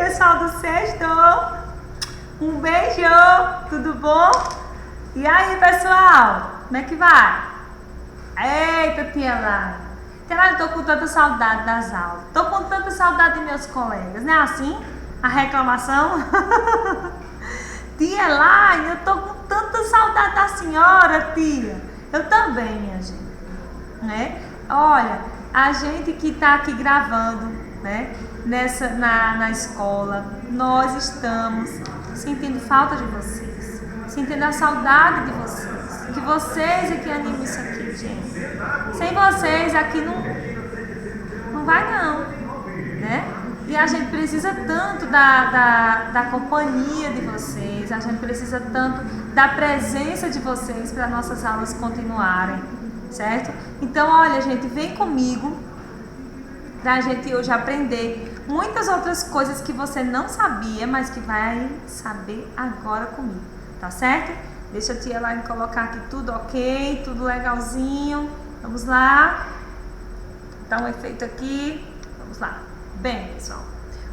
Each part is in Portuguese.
pessoal do Sexto! Um beijo! Tudo bom? E aí, pessoal? Como é que vai? Eita, tia Lai! Tia Lai, eu tô com tanta saudade das aulas. Tô com tanta saudade de meus colegas. Não é assim? A reclamação? Tia Lai, eu tô com tanta saudade da senhora, tia. Eu também, minha gente. Né? Olha, a gente que tá aqui gravando, né? Na escola, nós estamos sentindo falta de vocês, sentindo a saudade de vocês, que vocês é que animam isso aqui, gente. Sem vocês aqui não vai não, né? E a gente precisa tanto da companhia de vocês, a gente precisa tanto da presença de vocês para nossas aulas continuarem, certo? Então, olha, gente, vem comigo para a gente hoje aprender muitas outras coisas que você não sabia, mas que vai saber agora comigo, tá certo? Deixa a tia lá colocar aqui tudo ok, tudo legalzinho. Vamos lá. Dá um efeito aqui. Vamos lá. Bem, pessoal,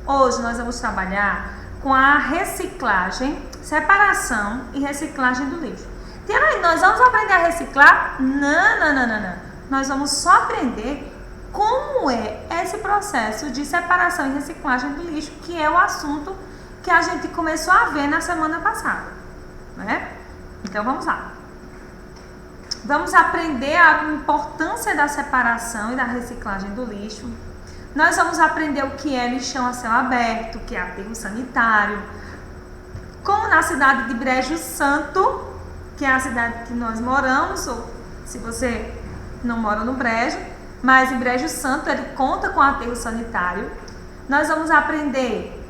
hoje nós vamos trabalhar com a reciclagem, separação e reciclagem do lixo. Tia lá, nós vamos aprender a reciclar? Não. Nós vamos só aprender como é esse processo de separação e reciclagem do lixo, que é o assunto que a gente começou a ver na semana passada, né? Então vamos lá. Vamos aprender a importância da separação e da reciclagem do lixo. Nós vamos aprender o que é lixão a céu aberto, o que é aterro sanitário. Como na cidade de Brejo Santo, que é a cidade que nós moramos, ou se você não mora no Brejo, mas em Brejo Santo ele conta com aterro sanitário. Nós vamos aprender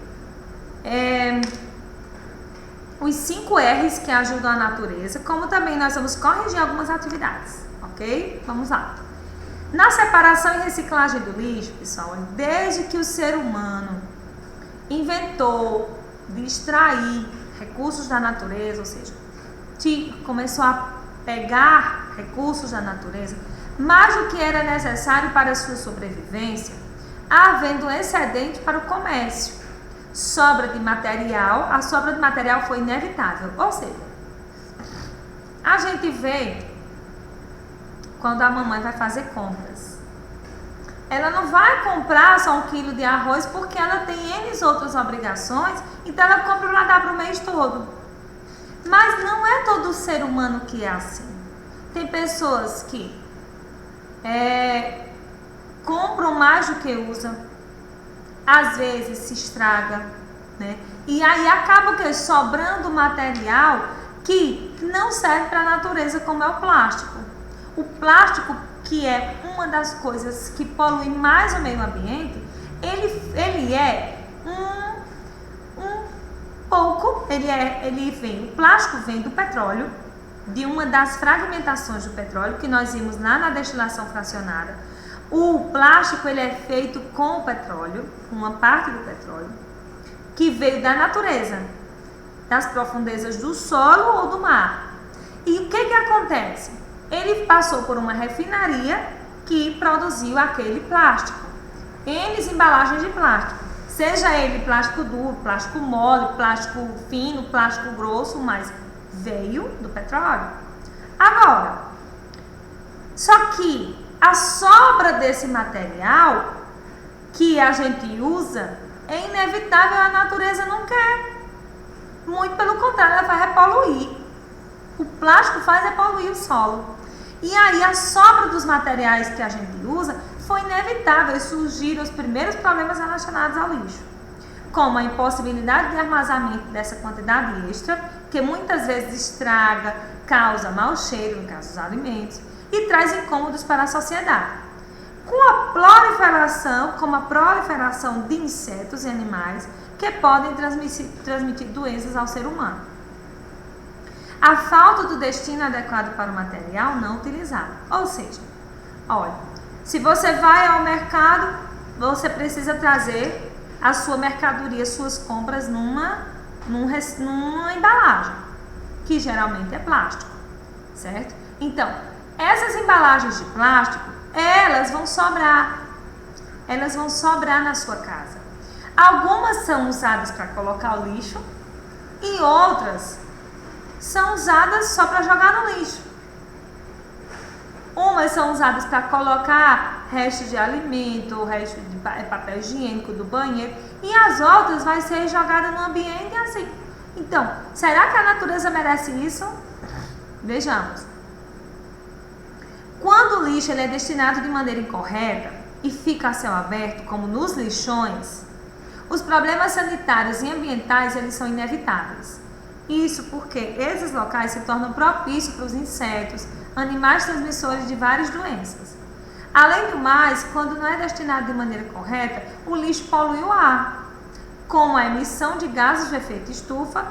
os 5 R's que ajudam a natureza, como também nós vamos corrigir algumas atividades, ok? Vamos lá. Na separação e reciclagem do lixo, pessoal, desde que o ser humano inventou de extrair recursos da natureza, ou seja, começou a pegar recursos da natureza, mais do que era necessário para a sua sobrevivência, havendo excedente para o comércio. Sobra de material, a sobra de material foi inevitável. Ou seja, a gente vê quando a mamãe vai fazer compras. Ela não vai comprar só 1 quilo de arroz porque ela tem N outras obrigações, então ela compra para dar para o mês todo. Mas não é todo ser humano que é assim. Tem pessoas que compram mais do que usam, às vezes se estraga, né? E aí acaba que sobrando material que não serve para a natureza, como é o plástico. O plástico, que é uma das coisas que polui mais o meio ambiente, ele é o plástico vem do petróleo, de uma das fragmentações do petróleo que nós vimos lá na destilação fracionada. O plástico ele é feito com o petróleo, uma parte do petróleo, que veio da natureza, das profundezas do solo ou do mar. E o que acontece? Ele passou por uma refinaria que produziu aquele plástico. N embalagens de plástico, seja ele plástico duro, plástico mole, plástico fino, plástico grosso, mas veio do petróleo. Agora, só que a sobra desse material que a gente usa é inevitável, a natureza não quer. Muito pelo contrário, ela vai repoluir. O plástico faz repoluir o solo. E aí a sobra dos materiais que a gente usa foi inevitável e surgiram os primeiros problemas relacionados ao lixo, como a impossibilidade de armazenamento dessa quantidade extra, que muitas vezes estraga, causa mau cheiro, no caso dos alimentos, e traz incômodos para a sociedade. Com a proliferação, como a proliferação de insetos e animais que podem transmitir doenças ao ser humano. A falta do destino adequado para o material não utilizado. Ou seja, olha, se você vai ao mercado, você precisa trazer a sua mercadoria, suas compras numa embalagem, que geralmente é plástico, certo? Então, essas embalagens de plástico, elas vão sobrar na sua casa. Algumas são usadas para colocar o lixo e outras são usadas só para jogar no lixo. Umas são usadas para colocar restos de alimento, restos de papel higiênico do banheiro, e as outras vai ser jogada no ambiente assim. Então, será que a natureza merece isso? Vejamos. Quando o lixo ele é destinado de maneira incorreta e fica a céu aberto, como nos lixões, os problemas sanitários e ambientais eles são inevitáveis. Isso porque esses locais se tornam propícios para os insetos, animais transmissores de várias doenças. Além do mais, quando não é destinado de maneira correta, o lixo polui o ar, como a emissão de gases de efeito estufa,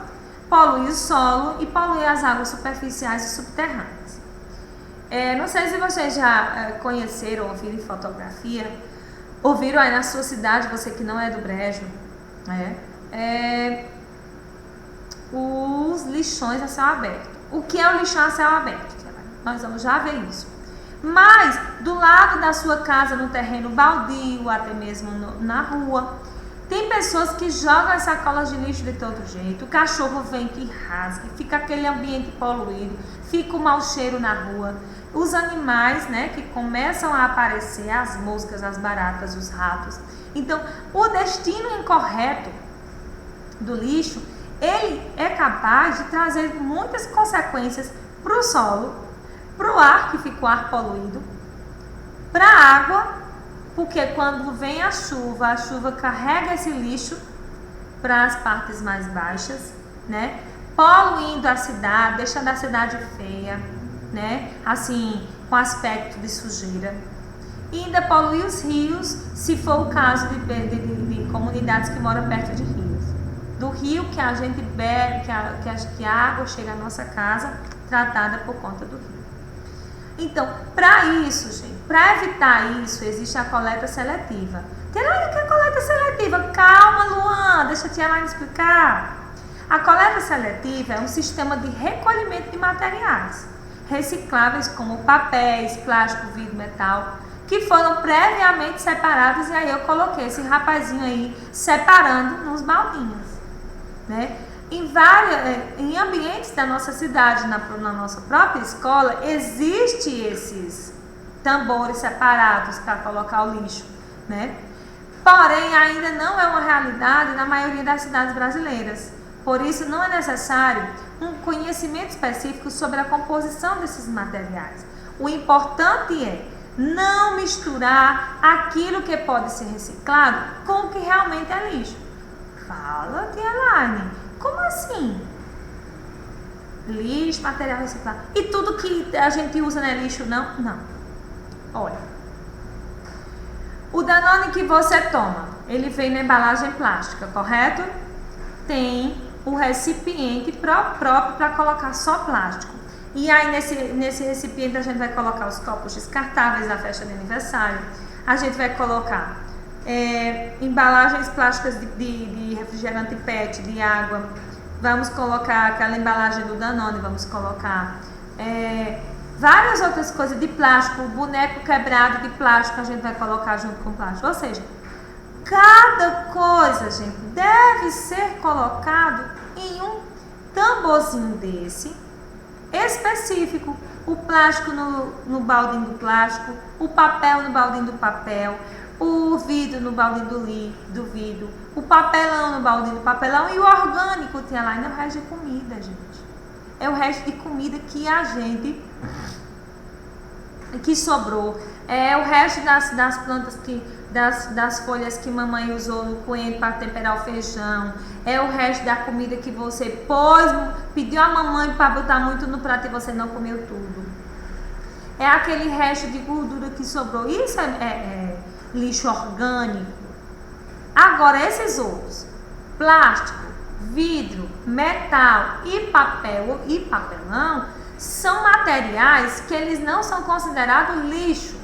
polui o solo e polui as águas superficiais e subterrâneas. Não sei se vocês já conheceram ou ouviram fotografia, ouviram aí na sua cidade, você que não é do Brejo, os lixões a céu aberto. O que é o lixão a céu aberto? Nós vamos já ver isso. Mas do lado da sua casa, no terreno baldio, até mesmo na rua, tem pessoas que jogam as sacolas de lixo de todo jeito. O cachorro vem que rasga, fica aquele ambiente poluído, fica o mau cheiro na rua. Os animais, que começam a aparecer, as moscas, as baratas, os ratos. Então, o destino incorreto do lixo, ele é capaz de trazer muitas consequências para o solo, para o ar, que fica o ar poluído, para a água, porque quando vem a chuva carrega esse lixo para as partes mais baixas, poluindo a cidade, deixando a cidade feia, assim, com aspecto de sujeira. E ainda polui os rios, se for o caso de comunidades que moram perto de rios. Do rio que a gente bebe, que a água chega à nossa casa, tratada por conta do rio. Então, para isso, gente, para evitar isso, existe a coleta seletiva. Tem lá que é coleta seletiva? Calma, Luan, deixa a tia Laine explicar. A coleta seletiva é um sistema de recolhimento de materiais recicláveis como papéis, plástico, vidro, metal, que foram previamente separados, e aí eu coloquei esse rapazinho aí separando nos baldinhos, Em ambientes da nossa cidade, na nossa própria escola, existem esses tambores separados para colocar o lixo, Porém, ainda não é uma realidade na maioria das cidades brasileiras. Por isso, não é necessário um conhecimento específico sobre a composição desses materiais. O importante é não misturar aquilo que pode ser reciclado com o que realmente é lixo. Fala, tia Laine. Como assim? Lixo, material reciclado. E tudo que a gente usa não é lixo, não? Não. Olha. O Danone que você toma, ele vem na embalagem plástica, correto? Tem o recipiente próprio para colocar só plástico. E aí nesse recipiente a gente vai colocar os copos descartáveis da festa de aniversário. A gente vai colocar embalagens plásticas de refrigerante PET, de água. Vamos colocar aquela embalagem do Danone, vamos colocar várias outras coisas de plástico, o boneco quebrado de plástico a gente vai colocar junto com o plástico. Ou seja, cada coisa, gente, deve ser colocado em um tamborzinho desse específico. O plástico no baldinho do plástico, o papel no baldinho do papel, o vidro no baldinho do vidro, o papelão no baldinho do papelão, e o orgânico tem lá, ainda é o resto de comida, gente. É o resto de comida que a gente que sobrou. É o resto das plantas das folhas que mamãe usou no coentro para temperar o feijão. É o resto da comida que você pediu a mamãe para botar muito no prato e você não comeu tudo. É aquele resto de gordura que sobrou. Isso é lixo orgânico. Agora, esses outros, plástico, vidro, metal e papel e papelão, são materiais que eles não são considerados lixo.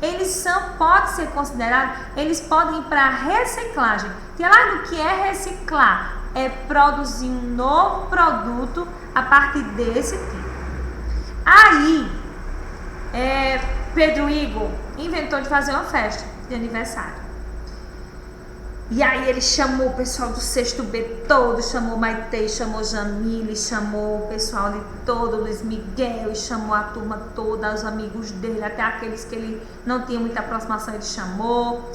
Eles podem ser considerados, eles podem ir para reciclagem. Tem lá no que é reciclar, é produzir um novo produto a partir desse tipo. Aí, Pedro Igor inventou de fazer uma festa de aniversário. E aí ele chamou o pessoal do sexto B todo, chamou Maitê, chamou Jamile, chamou o pessoal ali todo, Luiz Miguel, chamou a turma toda, os amigos dele, até aqueles que ele não tinha muita aproximação, ele chamou.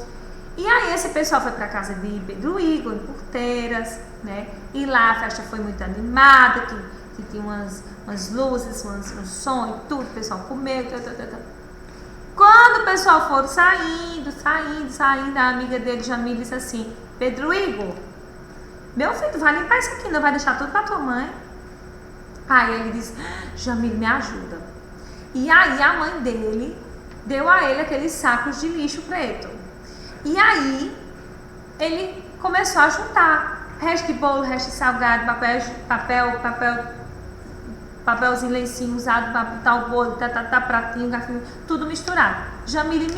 E aí esse pessoal foi para casa de Pedro Igor, em Porteiras, né? E lá a festa foi muito animada, que tinha umas luzes, um som e tudo, o pessoal comeu, Quando o pessoal foram saindo, a amiga dele, Jamile, disse assim: Pedro Igor, meu filho, tu vai limpar isso aqui, não vai deixar tudo pra tua mãe? Aí ele disse: Jamile, me ajuda. E aí a mãe dele deu a ele aqueles sacos de lixo preto. E aí ele começou a juntar resto de bolo, resto de salgado, papelzinho, lencinho usado para botar o bolo, pratinho, garfinho, tudo misturado. Jamile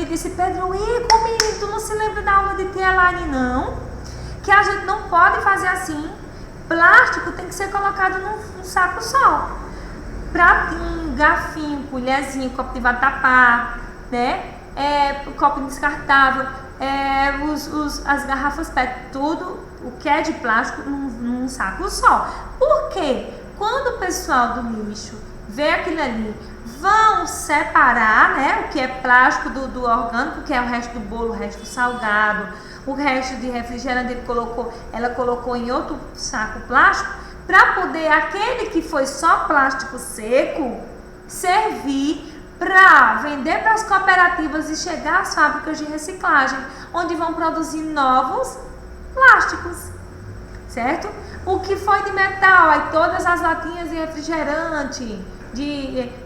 disse: Pedro Igor, menino, tu não se lembra da aula de Tia Elaine, não? Que a gente não pode fazer assim. Plástico tem que ser colocado num saco só. Pratinho, garfinho, colherzinho, copo de vatapá, né? Copo descartável, as garrafas PET, tudo o que é de plástico num saco só. Por quê? Quando o pessoal do lixo vê aquilo ali, vão separar, né, o que é plástico do orgânico, que é o resto do bolo, o resto do salgado, o resto de refrigerante ela colocou em outro saco plástico, para poder aquele que foi só plástico seco servir para vender para as cooperativas e chegar às fábricas de reciclagem, onde vão produzir novos plásticos, certo? O que foi de metal, aí todas as latinhas de refrigerante,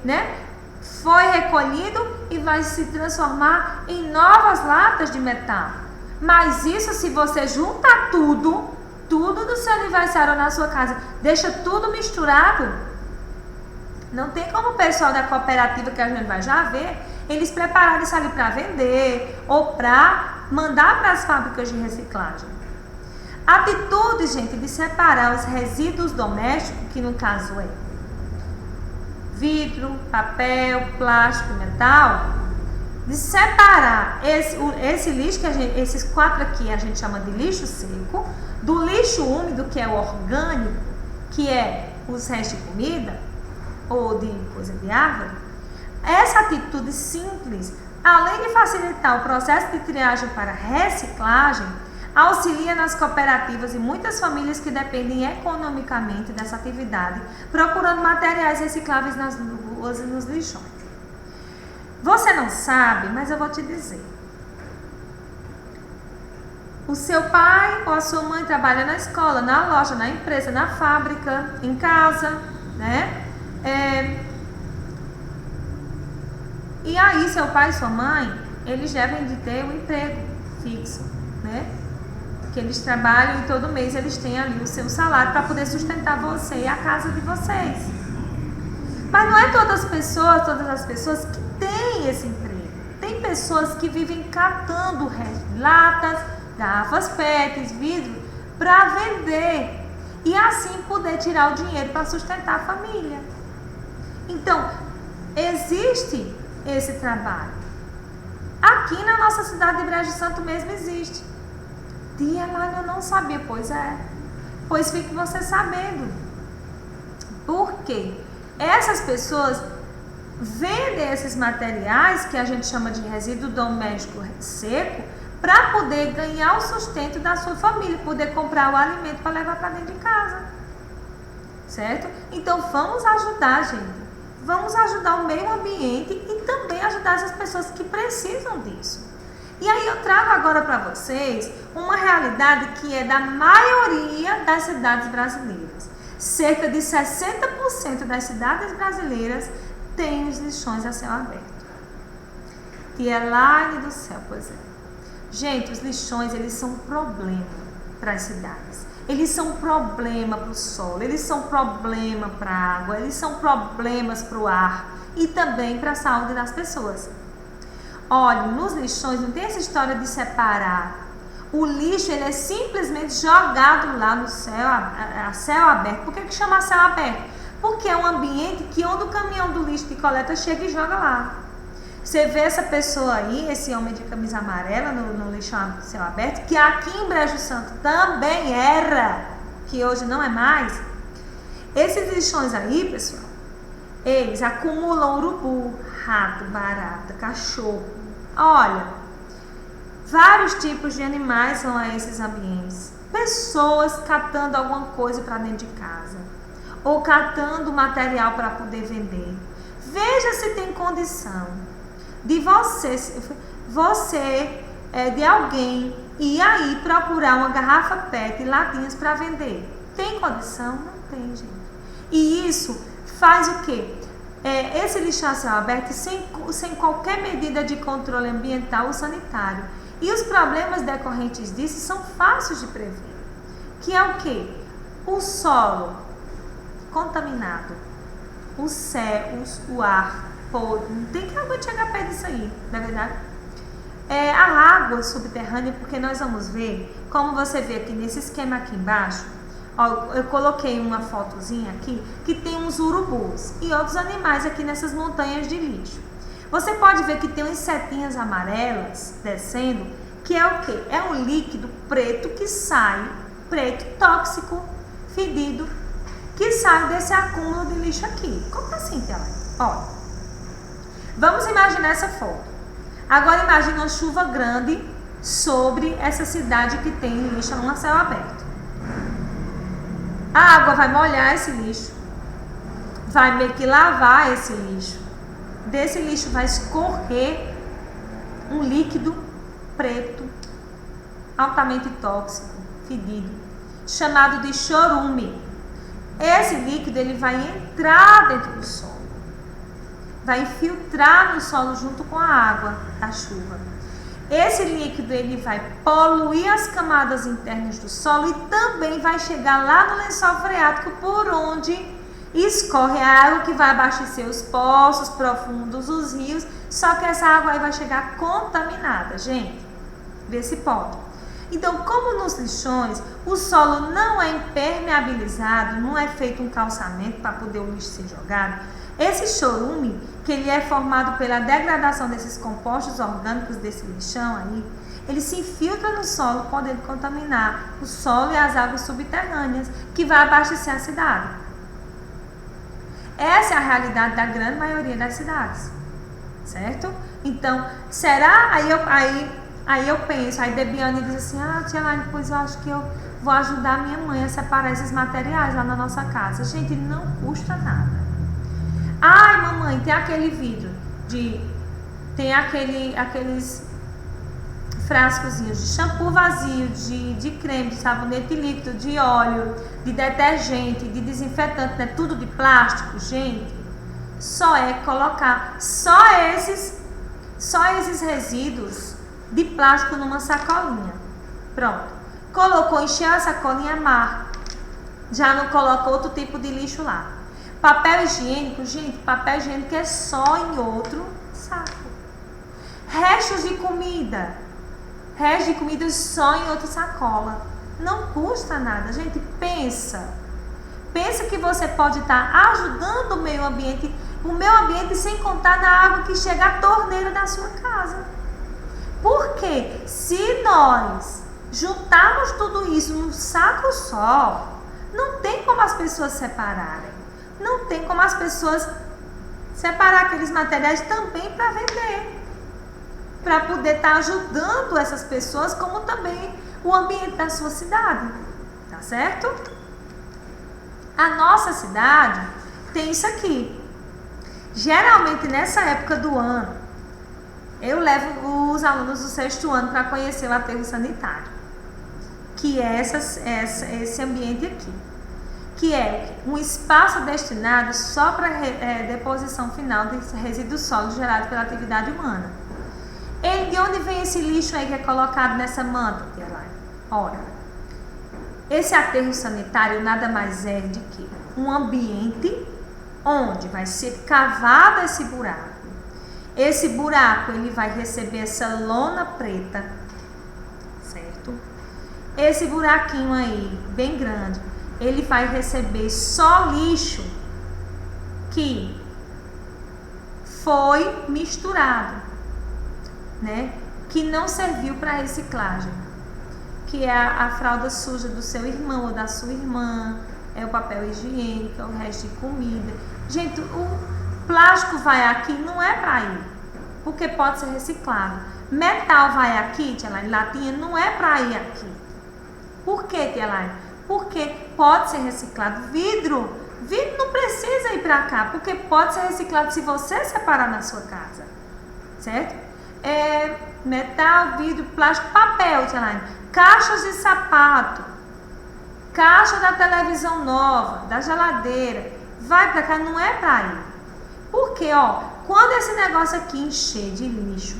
né, foi recolhido e vai se transformar em novas latas de metal. Mas isso, se você junta tudo do seu aniversário na sua casa, deixa tudo misturado, não tem como o pessoal da cooperativa, que a gente vai já ver, eles prepararem isso ali para vender ou para mandar para as fábricas de reciclagem. Atitude, gente, de separar os resíduos domésticos, que no caso é vidro, papel, plástico, metal, de separar esse lixo, esses 4 aqui a gente chama de lixo seco, do lixo úmido, que é o orgânico, que é os restos de comida ou de coisa de árvore. Essa atitude simples, além de facilitar o processo de triagem para reciclagem, auxilia nas cooperativas e muitas famílias que dependem economicamente dessa atividade, procurando materiais recicláveis nas ruas e nos lixões. Você não sabe, mas eu vou te dizer. O seu pai ou a sua mãe trabalha na escola, na loja, na empresa, na fábrica, em casa, né? E aí seu pai e sua mãe, eles devem de ter um emprego fixo, né? Que eles trabalham e todo mês eles têm ali o seu salário para poder sustentar você e a casa de vocês. Mas não é todas as pessoas que têm esse emprego. Tem pessoas que vivem catando latas, garrafas PET, vidro, para vender e assim poder tirar o dinheiro para sustentar a família. Então, existe esse trabalho. Aqui na nossa cidade de Brejo Santo mesmo existe. Tia Elaine, eu não sabia. Pois é. Pois fique você sabendo. Por quê? Essas pessoas vendem esses materiais, que a gente chama de resíduo doméstico seco, para poder ganhar o sustento da sua família, poder comprar o alimento para levar para dentro de casa. Certo? Então vamos ajudar, gente. Vamos ajudar o meio ambiente e também ajudar essas pessoas que precisam disso. E aí eu trago agora para vocês uma realidade que é da maioria das cidades brasileiras. Cerca de 60% das cidades brasileiras têm os lixões a céu aberto. Tia Elaine do céu, pois é. Gente, os lixões, eles são um problema para as cidades. Eles são um problema para o solo, eles são um problema para a água, eles são problemas para o ar e também para a saúde das pessoas. Olha, nos lixões não tem essa história de separar. O lixo, ele é simplesmente jogado lá no céu, a céu aberto. Por que chama céu aberto? Porque é um ambiente que onde o caminhão do lixo de coleta chega e joga lá. Você vê essa pessoa aí, esse homem de camisa amarela no lixão a céu aberto, que aqui em Brejo Santo também era, que hoje não é mais. Esses lixões aí, pessoal, eles acumulam urubu, rato, barata, cachorro. Olha, vários tipos de animais vão a esses ambientes. Pessoas catando alguma coisa para dentro de casa, ou catando material para poder vender. Veja se tem condição de de alguém ir aí procurar uma garrafa PET e latinhas para vender. Tem condição? Não tem, gente. E isso faz o quê? Esse lixão a céu aberto sem qualquer medida de controle ambiental ou sanitário. E os problemas decorrentes disso são fáceis de prever. Que é o quê? O solo contaminado, o céu, o ar podre. Não tem que água chegar perto disso aí, não é verdade? A água subterrânea, porque nós vamos ver, como você vê aqui nesse esquema aqui embaixo, ó, eu coloquei uma fotozinha aqui, que tem uns urubus e outros animais aqui nessas montanhas de lixo. Você pode ver que tem umas setinhas amarelas descendo, que é o quê? É um líquido preto que sai, preto, tóxico, fedido, que sai desse acúmulo de lixo aqui. Como assim, Telaine? Olha, vamos imaginar essa foto. Agora imagine uma chuva grande sobre essa cidade que tem lixo a céu aberto. A água vai molhar esse lixo, vai meio que lavar esse lixo. Desse lixo vai escorrer um líquido preto, altamente tóxico, fedido, chamado de chorume. Esse líquido ele vai entrar dentro do solo, vai infiltrar no solo junto com a água da chuva. Esse líquido ele vai poluir as camadas internas do solo e também vai chegar lá no lençol freático, por onde escorre a água que vai abastecer os poços profundos, os rios. Só que essa água aí vai chegar contaminada, gente. Vê esse ponto. Então, como nos lixões o solo não é impermeabilizado, não é feito um calçamento para poder o lixo ser jogado, esse chorume, que ele é formado pela degradação desses compostos orgânicos desse lixão aí, ele se infiltra no solo, podendo contaminar o solo e as águas subterrâneas, que vai abastecer a cidade. Essa é a realidade da grande maioria das cidades, certo? Então, será? Aí eu penso, aí Debiane diz assim, tia Laine, depois eu acho que eu vou ajudar minha mãe a separar esses materiais lá na nossa casa. Gente, não custa nada. Ai, mamãe, tem aquele vidro tem aqueles frascozinhos de shampoo vazio, de creme, de sabonete líquido, de óleo, de detergente, de desinfetante, né? Tudo de plástico, gente. Só é colocar só esses resíduos de plástico numa sacolinha. Pronto. Colocou, encheu a sacolinha, marca. Já não coloca outro tipo de lixo lá. Papel higiênico, gente, papel higiênico é só em outro saco. Restos de comida só em outra sacola. Não custa nada, gente. Pensa que você pode estar ajudando o meio ambiente sem contar na água que chega à torneira da sua casa. Porque se nós juntarmos tudo isso num saco só, não tem como as pessoas separarem. Não tem como as pessoas separar aqueles materiais também para vender. Para poder estar ajudando essas pessoas, como também o ambiente da sua cidade. Tá certo? A nossa cidade tem isso aqui. Geralmente nessa época do ano, eu levo os alunos do 6º ano para conhecer o aterro sanitário, que é esse ambiente aqui, que é um espaço destinado só para deposição final de resíduos sólidos gerados pela atividade humana. De onde vem esse lixo aí que é colocado nessa manta? Ora, esse aterro sanitário nada mais é de que um ambiente onde vai ser cavado esse buraco. Esse buraco ele vai receber essa lona preta, certo? Esse buraquinho aí, bem grande, ele vai receber só lixo que foi misturado. né, que não serviu para reciclagem, que é a fralda suja do seu irmão ou da sua irmã, é o papel higiênico, é o resto de comida. Gente, o plástico vai aqui, não é para ir, porque pode ser reciclado. Metal vai aqui, tia Laine, latinha, não é para ir aqui. Por quê, tia Laine? Porque pode ser reciclado. Vidro não precisa ir para cá, porque pode ser reciclado se você separar na sua casa, certo? Metal, vidro, plástico, papel, tia Laine, caixas de sapato, caixa da televisão nova, da geladeira, vai para cá, não é para ir. Porque, quando esse negócio aqui encher de lixo,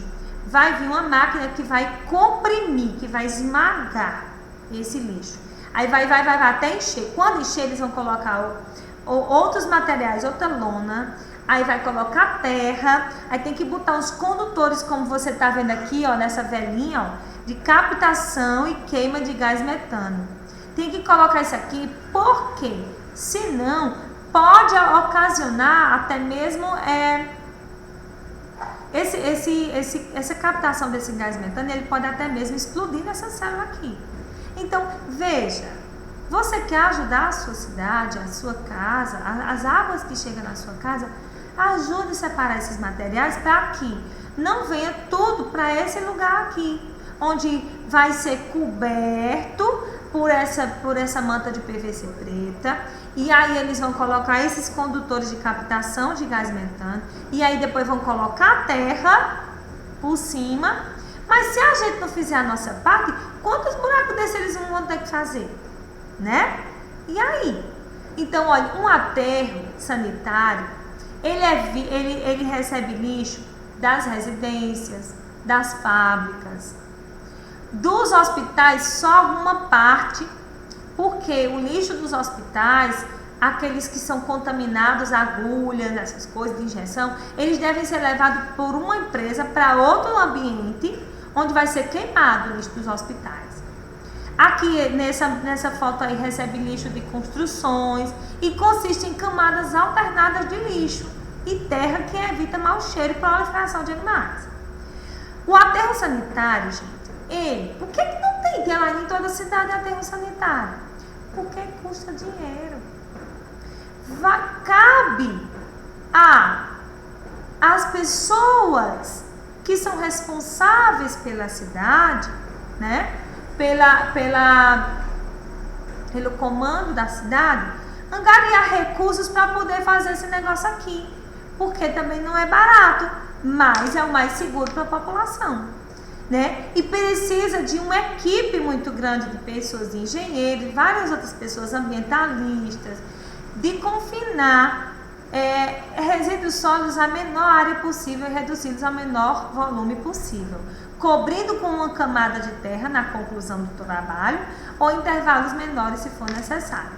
vai vir uma máquina que vai comprimir, que vai esmagar esse lixo. Aí vai até encher. Quando encher, eles vão colocar outros materiais, outra lona, aí vai colocar terra, aí tem que botar uns condutores, como você está vendo aqui, nessa velinha, de captação e queima de gás metano. Tem que colocar isso aqui, porque senão pode ocasionar até mesmo essa captação desse gás metano, ele pode até mesmo explodir nessa célula aqui. Então, veja, você quer ajudar a sua cidade, a sua casa, as águas que chegam na sua casa, ajude a separar esses materiais para que não venha tudo para esse lugar aqui, onde vai ser coberto por essa manta de PVC preta, e aí eles vão colocar esses condutores de captação de gás metano, e aí depois vão colocar a terra por cima. Mas se a gente não fizer a nossa parte, quantos buracos desses eles vão ter que fazer, né? E aí? Então, olha, um aterro sanitário, ele recebe lixo das residências, das fábricas, dos hospitais, só alguma parte, porque o lixo dos hospitais, aqueles que são contaminados, agulhas, essas coisas de injeção, eles devem ser levados por uma empresa para outro ambiente, onde vai ser queimado o lixo dos hospitais. Aqui nessa foto aí recebe lixo de construções e consiste em camadas alternadas de lixo e terra que evita mau cheiro e proliferação de animais. O aterro sanitário, gente, por que não tem lá em toda a cidade aterro sanitário? Porque custa dinheiro. Cabe às pessoas que são responsáveis pela cidade, né? Pelo comando da cidade, angariar recursos para poder fazer esse negócio aqui, porque também não é barato, mas é o mais seguro para a população, né? E precisa de uma equipe muito grande de pessoas, de engenheiros, de várias outras pessoas ambientalistas, de confinar resíduos sólidos a menor área possível e reduzidos ao menor volume possível, cobrindo com uma camada de terra na conclusão do trabalho ou intervalos menores se for necessário.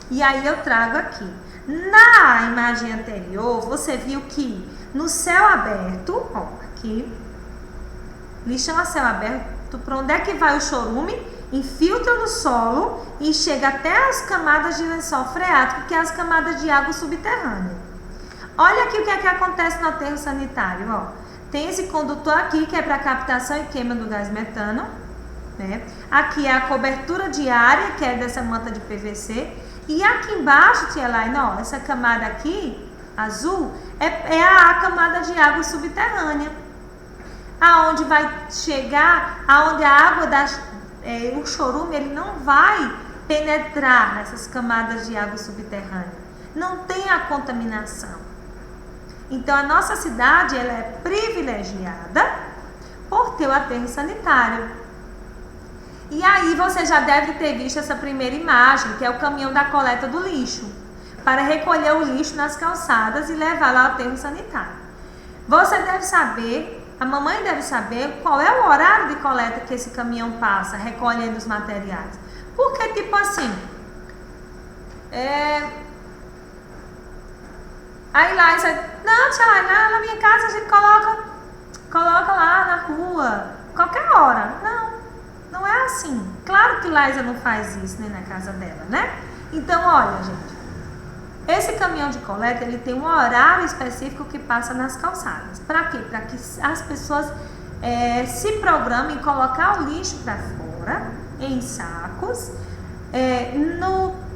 E aí eu trago aqui. Na imagem anterior, você viu que no céu aberto, aqui, lixão a céu aberto, para onde é que vai o chorume? Infiltra no solo e chega até as camadas de lençol freático, que é as camadas de água subterrânea. Olha aqui o que é que acontece no aterro sanitário, Tem esse condutor aqui, que é para captação e queima do gás metano, né? Aqui é a cobertura diária, que é dessa manta de PVC. E aqui embaixo, tia Laine, essa camada aqui, azul, é a camada de água subterrânea. Aonde vai chegar, aonde a água o chorume, ele não vai penetrar nessas camadas de água subterrânea. Não tem a contaminação. Então, a nossa cidade, ela é privilegiada por ter o aterro sanitário. E aí, você já deve ter visto essa primeira imagem, que é o caminhão da coleta do lixo, para recolher o lixo nas calçadas e levar lá ao aterro sanitário. Você deve saber, a mamãe deve saber qual é o horário de coleta que esse caminhão passa, recolhendo os materiais. Porque, tipo assim, aí lá, não, tia Laine, na minha casa a gente coloca lá na rua, qualquer hora. Não é assim. Claro que Laísa não faz isso, né, na casa dela, né? Então, olha, gente, esse caminhão de coleta, ele tem um horário específico que passa nas calçadas. Para quê? Para que as pessoas se programa em colocar o lixo para fora, em sacos,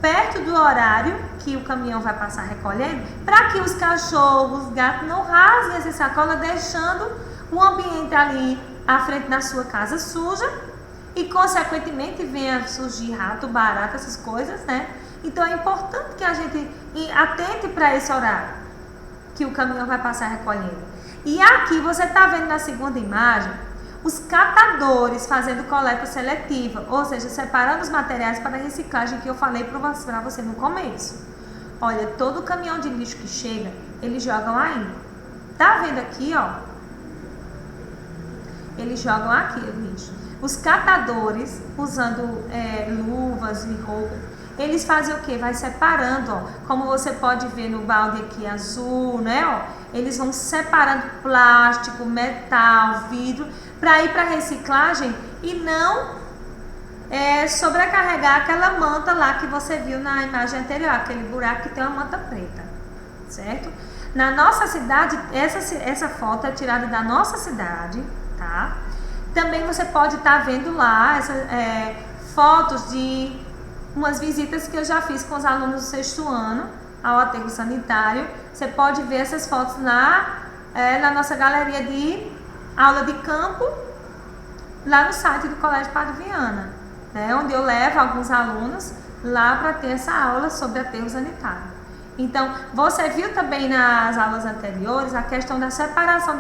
perto do horário que o caminhão vai passar recolhendo, para que os cachorros, os gatos não rasguem essa sacola, deixando o ambiente ali à frente da sua casa suja e, consequentemente, venha surgir rato, barata, essas coisas, né? Então, é importante que a gente atente para esse horário que o caminhão vai passar recolhendo. E aqui você está vendo na segunda imagem os catadores fazendo coleta seletiva, ou seja, separando os materiais para reciclagem que eu falei para você no começo. Olha, todo caminhão de lixo que chega, eles jogam aí. Tá vendo aqui, ó? Eles jogam aqui o lixo. Os catadores, usando luvas e roupa, eles fazem o quê? Vai separando, ó. Como você pode ver no balde aqui azul, né? Ó, eles vão separando plástico, metal, vidro, para ir para reciclagem e não sobrecarregar aquela manta lá que você viu na imagem anterior, aquele buraco que tem uma manta preta, certo? Na nossa cidade, essa foto é tirada da nossa cidade, tá? Também você pode estar vendo lá fotos de umas visitas que eu já fiz com os alunos do 6º ano ao aterro sanitário. Você pode ver essas fotos na nossa galeria de aula de campo, lá no site do Colégio Padre Viana, né, onde eu levo alguns alunos lá para ter essa aula sobre aterro sanitário. Então, você viu também nas aulas anteriores a questão da separação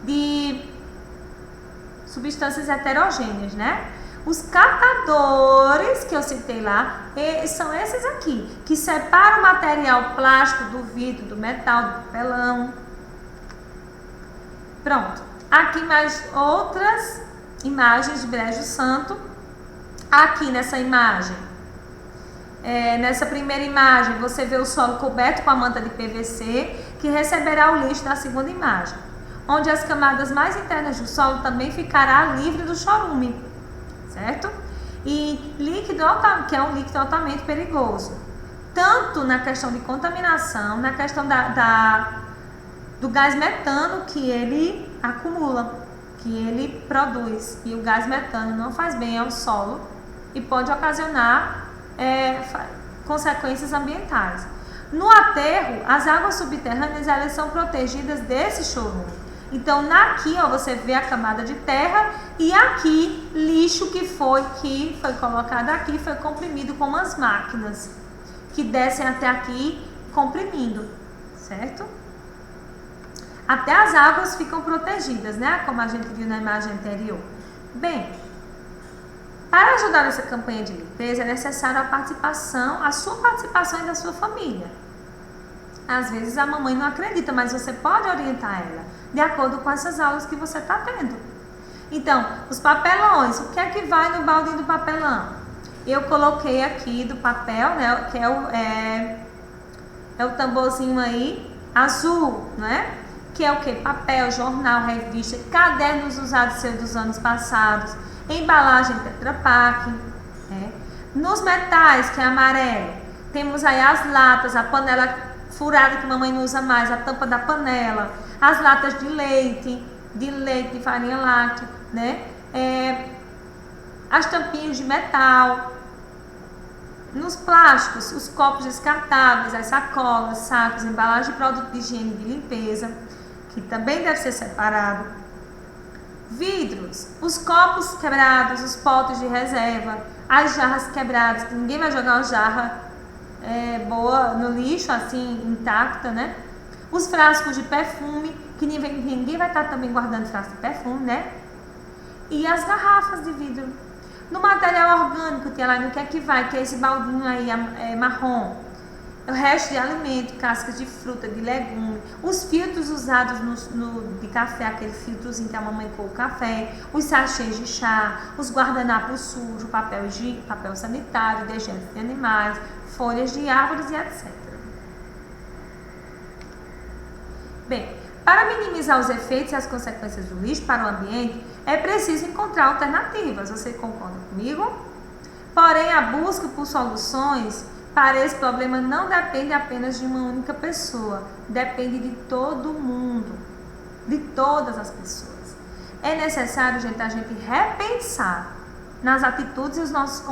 de substâncias heterogêneas, né? Os catadores que eu citei lá, são esses aqui, que separam o material plástico do vidro, do metal, do papelão. Pronto. Aqui mais outras imagens de Brejo Santo. Aqui nessa imagem, nessa primeira imagem, você vê o solo coberto com a manta de PVC, que receberá o lixo da segunda imagem, onde as camadas mais internas do solo também ficará livre do chorume, certo? E líquido, que é um líquido altamente perigoso, tanto na questão de contaminação, na questão do gás metano que ele acumula, que ele produz. E o gás metano não faz bem ao solo e pode ocasionar consequências ambientais. No aterro, as águas subterrâneas elas são protegidas desse chorume. Então, aqui ó, você vê a camada de terra e aqui lixo que foi colocado aqui, foi comprimido com umas máquinas que descem até aqui comprimindo, certo? Até as águas ficam protegidas, né? Como a gente viu na imagem anterior. Bem, para ajudar nessa campanha de limpeza é necessário a sua participação e da sua família. Às vezes a mamãe não acredita, mas você pode orientar ela de acordo com essas aulas que você está tendo. Então, os papelões, o que é que vai no baldinho do papelão? Eu coloquei aqui do papel, né? Que é o tamborzinho aí azul, né? Que é o que? Papel, jornal, revista, cadernos usados dos anos passados, embalagem Tetra Pak, né? Nos metais, que é amarelo, temos aí as latas, a panela furada que mamãe não usa mais, a tampa da panela, as latas de leite, de farinha láctea, né? As tampinhas de metal. Nos plásticos, os copos descartáveis, as sacolas, sacos, embalagem de produto de higiene e de limpeza, que também deve ser separado. Vidros, os copos quebrados, os potes de reserva, as jarras quebradas, que ninguém vai jogar uma jarra boa no lixo, assim, intacta, né? Os frascos de perfume, que ninguém vai estar também guardando frasco de perfume, né? E as garrafas de vidro. No material orgânico, tem lá no que é que vai, que é esse baldinho aí marrom. O resto de alimento, cascas de fruta, de legume, os filtros usados de café, aquele filtrozinho que a mamãe coa o café, os sachês de chá, os guardanapos sujos, papel sanitário, dejetos de animais, folhas de árvores e etc. Bem, para minimizar os efeitos e as consequências do lixo para o ambiente, é preciso encontrar alternativas. Você concorda comigo? Porém, a busca por soluções para esse problema não depende apenas de uma única pessoa, depende de todo mundo, de todas as pessoas. é necessário, gente, a gente repensar nas atitudes e os nossos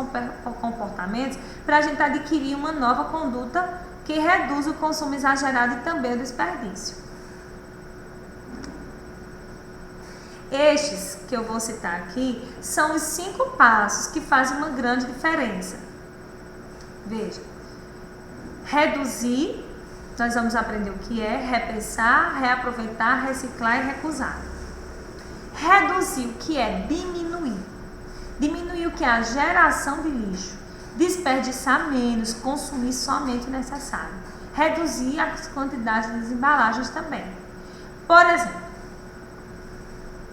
comportamentos para a gente adquirir uma nova conduta que reduz o consumo exagerado e também o desperdício. Estes que eu vou citar aqui são os 5 passos que fazem uma grande diferença. Veja, reduzir, nós vamos aprender o que é repensar, reaproveitar, reciclar e recusar. Reduzir, o que é diminuir. Diminuir o que é a geração de lixo. Desperdiçar menos, consumir somente o necessário. Reduzir as quantidades das embalagens também. Por exemplo,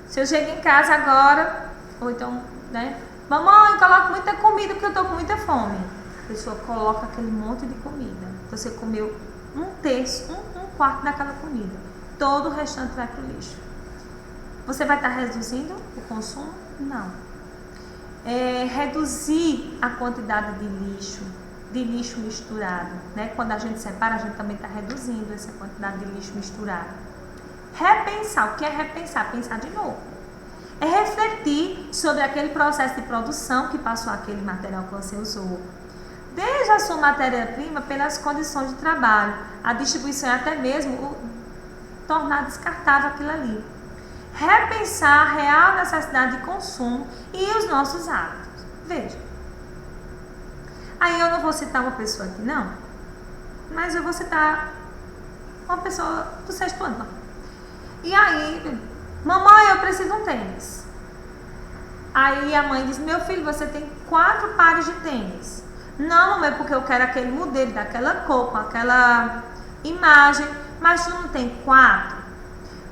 se eu chego em casa agora, ou então, né? Mamãe, coloca muita comida porque eu tô com muita fome. A pessoa coloca aquele monte de comida. Você comeu 1/3, um quarto daquela comida. Todo o restante vai pro lixo. Você vai estar reduzindo o consumo? Não. Reduzir a quantidade de lixo misturado, né? Quando a gente separa, a gente também está reduzindo essa quantidade de lixo misturado. Repensar, o que é repensar? Pensar de novo. É refletir sobre aquele processo de produção que passou aquele material que você usou. Desde a sua matéria-prima, pelas condições de trabalho, a distribuição e até mesmo tornar descartável aquilo ali. Repensar a real necessidade de consumo e os nossos hábitos. Veja. Aí eu não vou citar uma pessoa aqui, não. Mas eu vou citar uma pessoa do 6º ano. E aí, mamãe, eu preciso de um tênis. Aí a mãe diz, meu filho, você tem 4 pares de tênis. Não, mamãe, porque eu quero aquele modelo, daquela cor, com aquela imagem. Mas tu não tem 4?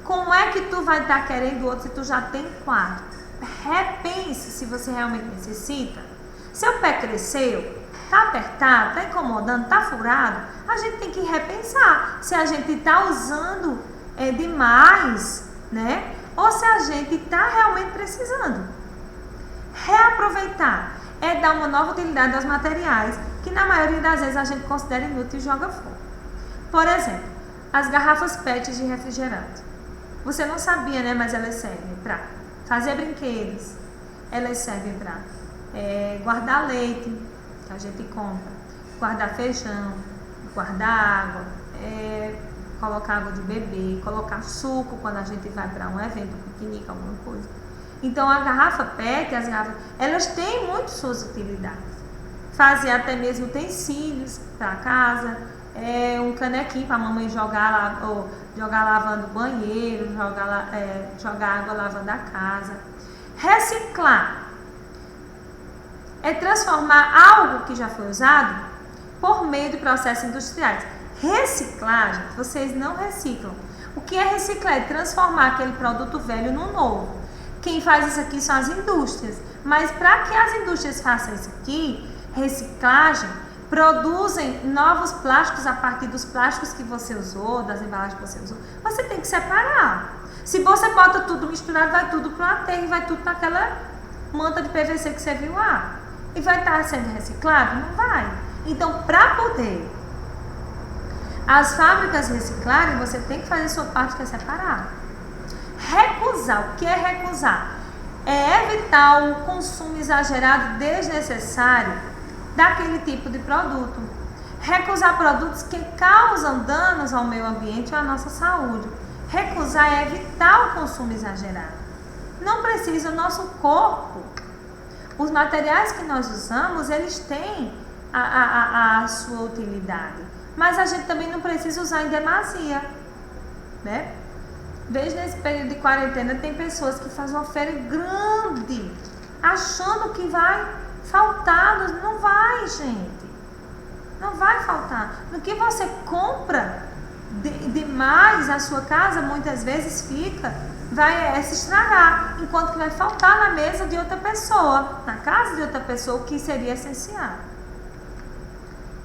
Como é que tu vai estar querendo outro se tu já tem 4? Repense se você realmente necessita. Seu pé cresceu, tá apertado, tá incomodando, tá furado. A gente tem que repensar se a gente tá usando demais, né? Ou se a gente tá realmente precisando. Reaproveitar é dar uma nova utilidade aos materiais que na maioria das vezes a gente considera inútil e joga fora. Por exemplo, as garrafas PET de refrigerante. Você não sabia, né? Mas elas servem para fazer brinquedos, elas servem para guardar leite, que a gente compra, guardar feijão, guardar água, colocar água de beber, colocar suco quando a gente vai para um evento, um piquenique, alguma coisa. Então a garrafa PET, elas têm muito suas utilidades. Fazer até mesmo utensílios para casa, um canequinho para a mamãe jogar lá, ou jogar lavando o banheiro, jogar água lavando a casa. Reciclar é transformar algo que já foi usado por meio de processos industriais. Reciclagem, vocês não reciclam. O que é reciclar? É transformar aquele produto velho num novo. Quem faz isso aqui são as indústrias. Mas para que as indústrias façam isso aqui, reciclagem, produzem novos plásticos a partir dos plásticos que você usou, das embalagens que você usou. Você tem que separar. Se você bota tudo misturado, vai tudo para o aterro, vai tudo naquela manta de PVC que você viu lá. E vai estar sendo reciclado? Não vai. Então, para poder as fábricas reciclarem, você tem que fazer a sua parte, que é separar. Recusar. O que é recusar? É evitar o consumo exagerado, desnecessário, daquele tipo de produto. Recusar produtos que causam danos ao meio ambiente ou à nossa saúde. Recusar é evitar o consumo exagerado. Não precisa, o nosso corpo, os materiais que nós usamos, eles têm a sua utilidade. Mas a gente também não precisa usar em demasia, né? Veja, nesse período de quarentena, tem pessoas que fazem uma feira grande, achando que vai faltar. Não vai, gente. Não vai faltar. No que você compra demais, a sua casa muitas vezes vai se estragar, enquanto que vai faltar na mesa de outra pessoa, na casa de outra pessoa, o que seria essencial.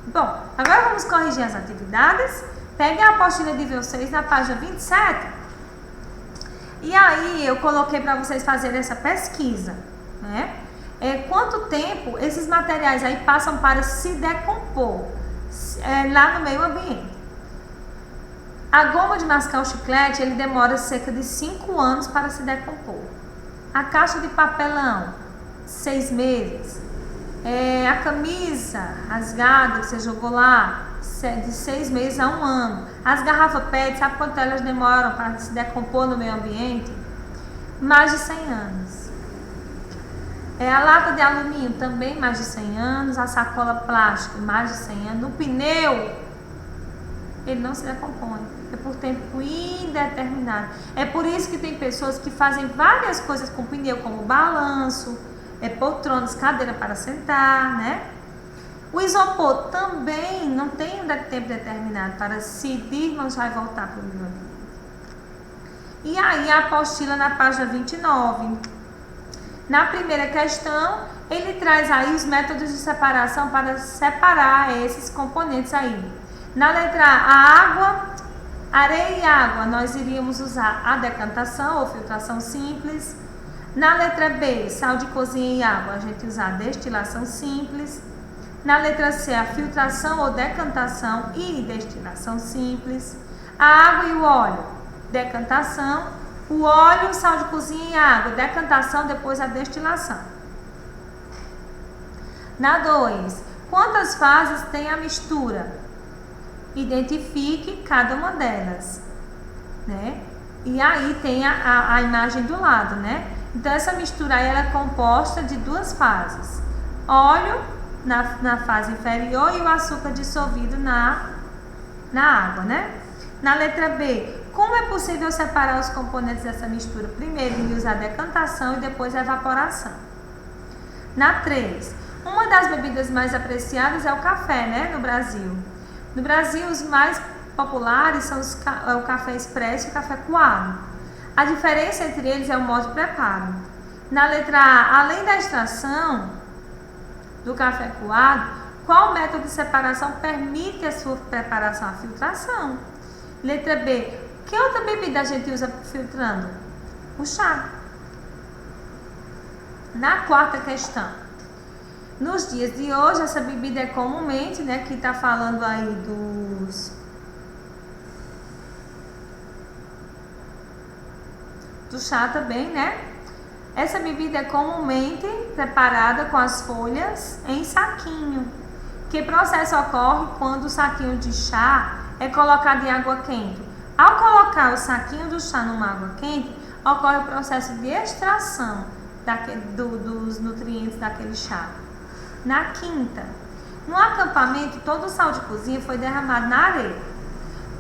Bom, agora vamos corrigir as atividades. Peguem a apostila de vocês na página 27. E aí eu coloquei para vocês fazerem essa pesquisa, né? Quanto tempo esses materiais aí passam para se decompor lá no meio ambiente. A goma de mascar o chiclete, ele demora cerca de 5 anos para se decompor. A caixa de papelão, 6 meses. A camisa rasgada que você jogou lá, de 6 meses a 1 ano. As garrafas PET, sabe quanto elas demoram para se decompor no meio ambiente? Mais de 100 anos. A lata de alumínio também mais de 100 anos. A sacola plástica mais de 100 anos. O pneu, ele não se decompõe. É por tempo indeterminado. É por isso que tem pessoas que fazem várias coisas com pneu, como balanço, poltronas, cadeira para sentar, né? O isopor também não tem um tempo determinado para se desmanchar e voltar para o meio ambiente. E aí a apostila na página 29. Na primeira questão, ele traz aí os métodos de separação para separar esses componentes aí. Na letra A, água, areia e água, nós iríamos usar a decantação ou filtração simples. Na letra B, sal de cozinha e água, a gente usa a destilação simples. Na letra C, a filtração ou decantação e destilação simples. A água e o óleo, decantação. O óleo, sal de cozinha e água, decantação, depois a destilação. Na 2, quantas fases tem a mistura? Identifique cada uma delas, né? E aí tem a imagem do lado, né? Então essa mistura aí ela é composta de 2 fases. Óleo na fase inferior e o açúcar dissolvido na água, né? Na letra B, como é possível separar os componentes dessa mistura? Primeiro ele usa a decantação e depois a evaporação. Na 3, uma das bebidas mais apreciadas é o café, né? No Brasil. No Brasil, os mais populares são o café expresso e o café coado. A diferença entre eles é o modo de preparo. Na letra A, além da extração do café coado, qual método de separação permite a sua preparação? A filtração. Letra B, que outra bebida a gente usa filtrando? O chá. Na 4ª questão, nos dias de hoje, essa bebida é comumente, né, que está falando aí do chá também, né? Essa bebida é comumente preparada com as folhas em saquinho. Que processo ocorre quando o saquinho de chá é colocado em água quente? Ao colocar o saquinho do chá numa água quente, ocorre o processo de extração dos nutrientes daquele chá. Na 5ª, no acampamento, todo o sal de cozinha foi derramado na areia.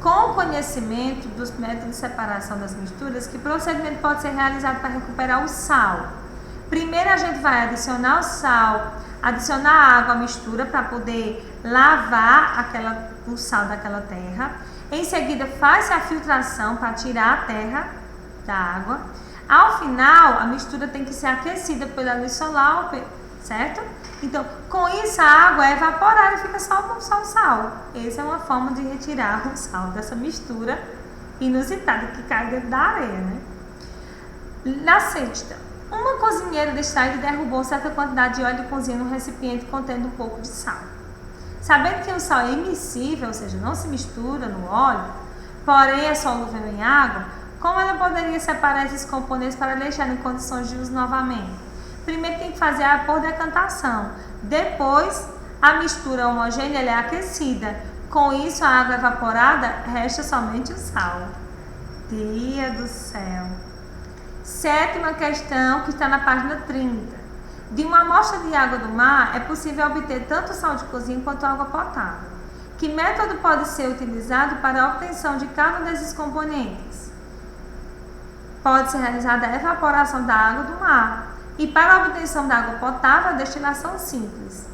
Com o conhecimento dos métodos de separação das misturas, que procedimento pode ser realizado para recuperar o sal? Primeiro a gente vai adicionar o sal, adicionar água à mistura para poder lavar o sal daquela terra. Em seguida faz a filtração para tirar a terra da água. Ao final, a mistura tem que ser aquecida pela luz solar, certo? Então, com isso a água é evaporada e fica só o sal. Essa é uma forma de retirar o sal dessa mistura inusitada que cai dentro da areia, né? Na 6ª, uma cozinheira distraída derrubou certa quantidade de óleo de cozinha num recipiente contendo um pouco de sal. Sabendo que o sal é immiscível, ou seja, não se mistura no óleo, porém é solúvel em água, como ela poderia separar esses componentes para deixar em condições de uso novamente? Primeiro tem que fazer por decantação. Depois, a mistura homogênea ela é aquecida. Com isso, a água evaporada, resta somente o sal. Dia do céu. 7ª questão, que está na página 30. De uma amostra de água do mar, é possível obter tanto sal de cozinha quanto água potável. Que método pode ser utilizado para a obtenção de cada um desses componentes? Pode ser realizada a evaporação da água do mar. E para a obtenção da água potável, a destilação simples.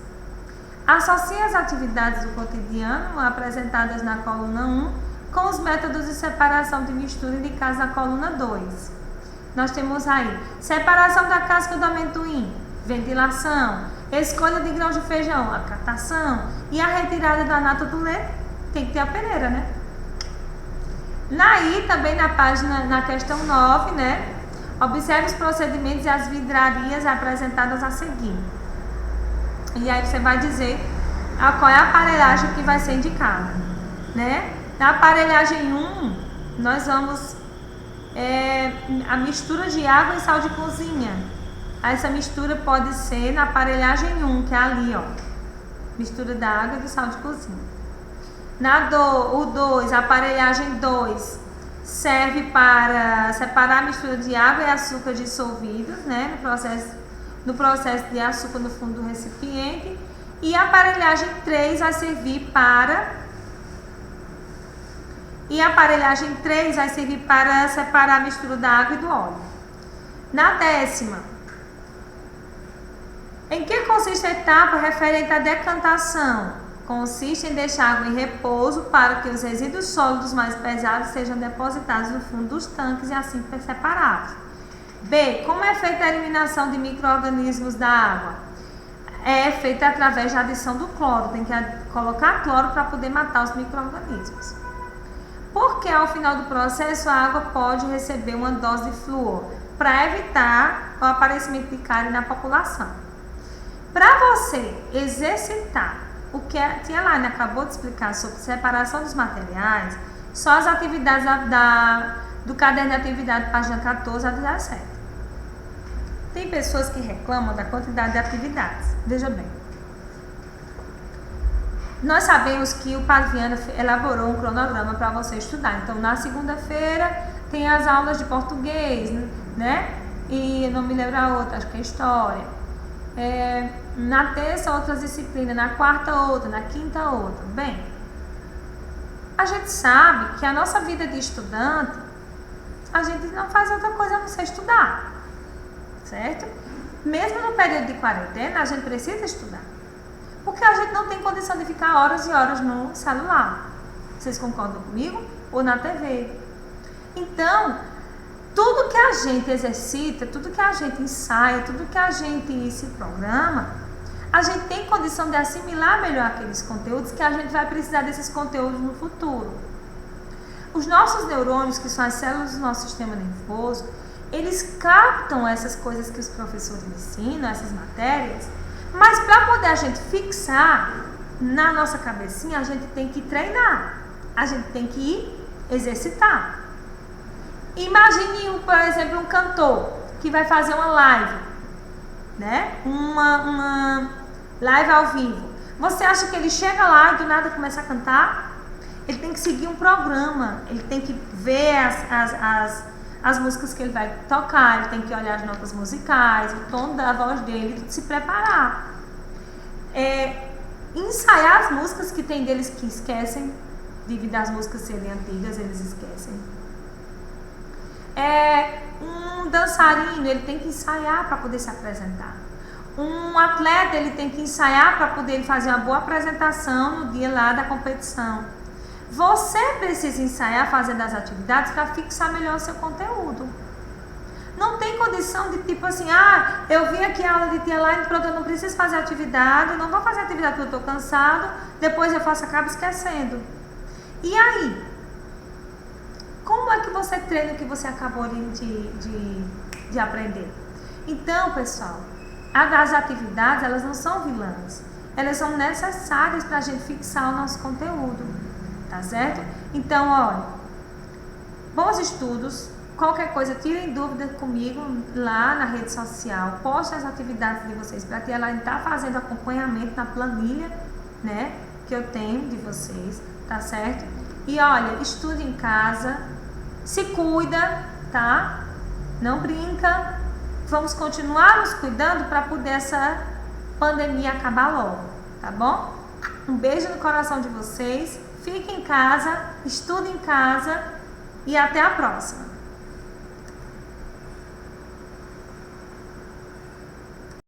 Associe as atividades do cotidiano apresentadas na coluna 1 com os métodos de separação de mistura indicados na coluna 2. Nós temos aí separação da casca do amendoim, ventilação, escolha de grãos de feijão, acatação e a retirada da nata do leite. Tem que ter a peneira, né? Aí também na questão 9, né? Observe os procedimentos e as vidrarias apresentadas a seguir. E aí você vai dizer qual é a aparelhagem que vai ser indicada, né? Na aparelhagem 1, nós vamos a mistura de água e sal de cozinha. Essa mistura pode ser na aparelhagem 1, que é ali, ó. Mistura da água e do sal de cozinha. O 2, a aparelhagem 2, serve para separar a mistura de água e açúcar dissolvidos, né? No processo de açúcar no fundo do recipiente. E a aparelhagem 3 vai servir para... separar a mistura da água e do óleo. Na 10ª, em que consiste a etapa referente à decantação? Consiste em deixar a água em repouso para que os resíduos sólidos mais pesados sejam depositados no fundo dos tanques e assim separados. B. Como é feita a eliminação de micro-organismos da água? É feita através da adição do cloro. Tem que colocar cloro para poder matar os micro-organismos. Porque ao final do processo a água pode receber uma dose de flúor para evitar o aparecimento de cárie na população. Para você exercitar o que a tia Laine acabou de explicar sobre separação dos materiais, só as atividades do caderno de atividade, página 14 a 17. Tem pessoas que reclamam da quantidade de atividades. Veja bem. Nós sabemos que o Padre Viana elaborou um cronograma para você estudar. Então, na segunda-feira tem as aulas de português, né? E não me lembro a outra, acho que é história. Na terça, outras disciplinas. Na quarta, outra. Na quinta, outra. Bem, a gente sabe que a nossa vida de estudante, a gente não faz outra coisa a não ser estudar, certo? Mesmo no período de quarentena, a gente precisa estudar. Porque a gente não tem condição de ficar horas e horas no celular. Vocês concordam comigo? Ou na TV. Então, tudo que a gente exercita, tudo que a gente ensaia, tudo que a gente se programa, a gente tem condição de assimilar melhor aqueles conteúdos que a gente vai precisar desses conteúdos no futuro. Os nossos neurônios, que são as células do nosso sistema nervoso, eles captam essas coisas que os professores ensinam, essas matérias, mas para poder a gente fixar na nossa cabecinha, a gente tem que treinar, a gente tem que exercitar. Imagine, por exemplo, um cantor que vai fazer uma live, né? Uma live ao vivo. Você acha que ele chega lá e do nada começa a cantar? Ele tem que seguir um programa, ele tem que ver as músicas que ele vai tocar, ele tem que olhar as notas musicais, o tom da voz dele, se preparar. Ensaiar as músicas que tem deles que esquecem, devido às músicas serem antigas, eles esquecem. Um dançarino, ele tem que ensaiar para poder se apresentar. Um atleta, ele tem que ensaiar para poder fazer uma boa apresentação no dia lá da competição. Você precisa ensaiar fazendo as atividades para fixar melhor o seu conteúdo. Não tem condição de tipo assim, eu vi aqui a aula de tia Laine, pronto, eu não preciso fazer atividade, eu não vou fazer atividade porque eu estou cansado, depois eu acabo esquecendo. E aí? Como é que você treina o que você acabou de aprender? Então, pessoal, as atividades, elas não são vilãs. Elas são necessárias para a gente fixar o nosso conteúdo. Tá certo? Então, olha, bons estudos. Qualquer coisa, tirem dúvida comigo lá na rede social. Postem as atividades de vocês para que ela está fazendo acompanhamento na planilha, né, que eu tenho de vocês, tá certo? E olha, estude em casa, se cuida, tá? Não brinca. Vamos continuar nos cuidando para poder essa pandemia acabar logo, tá bom? Um beijo no coração de vocês. Fique em casa, estude em casa e até a próxima.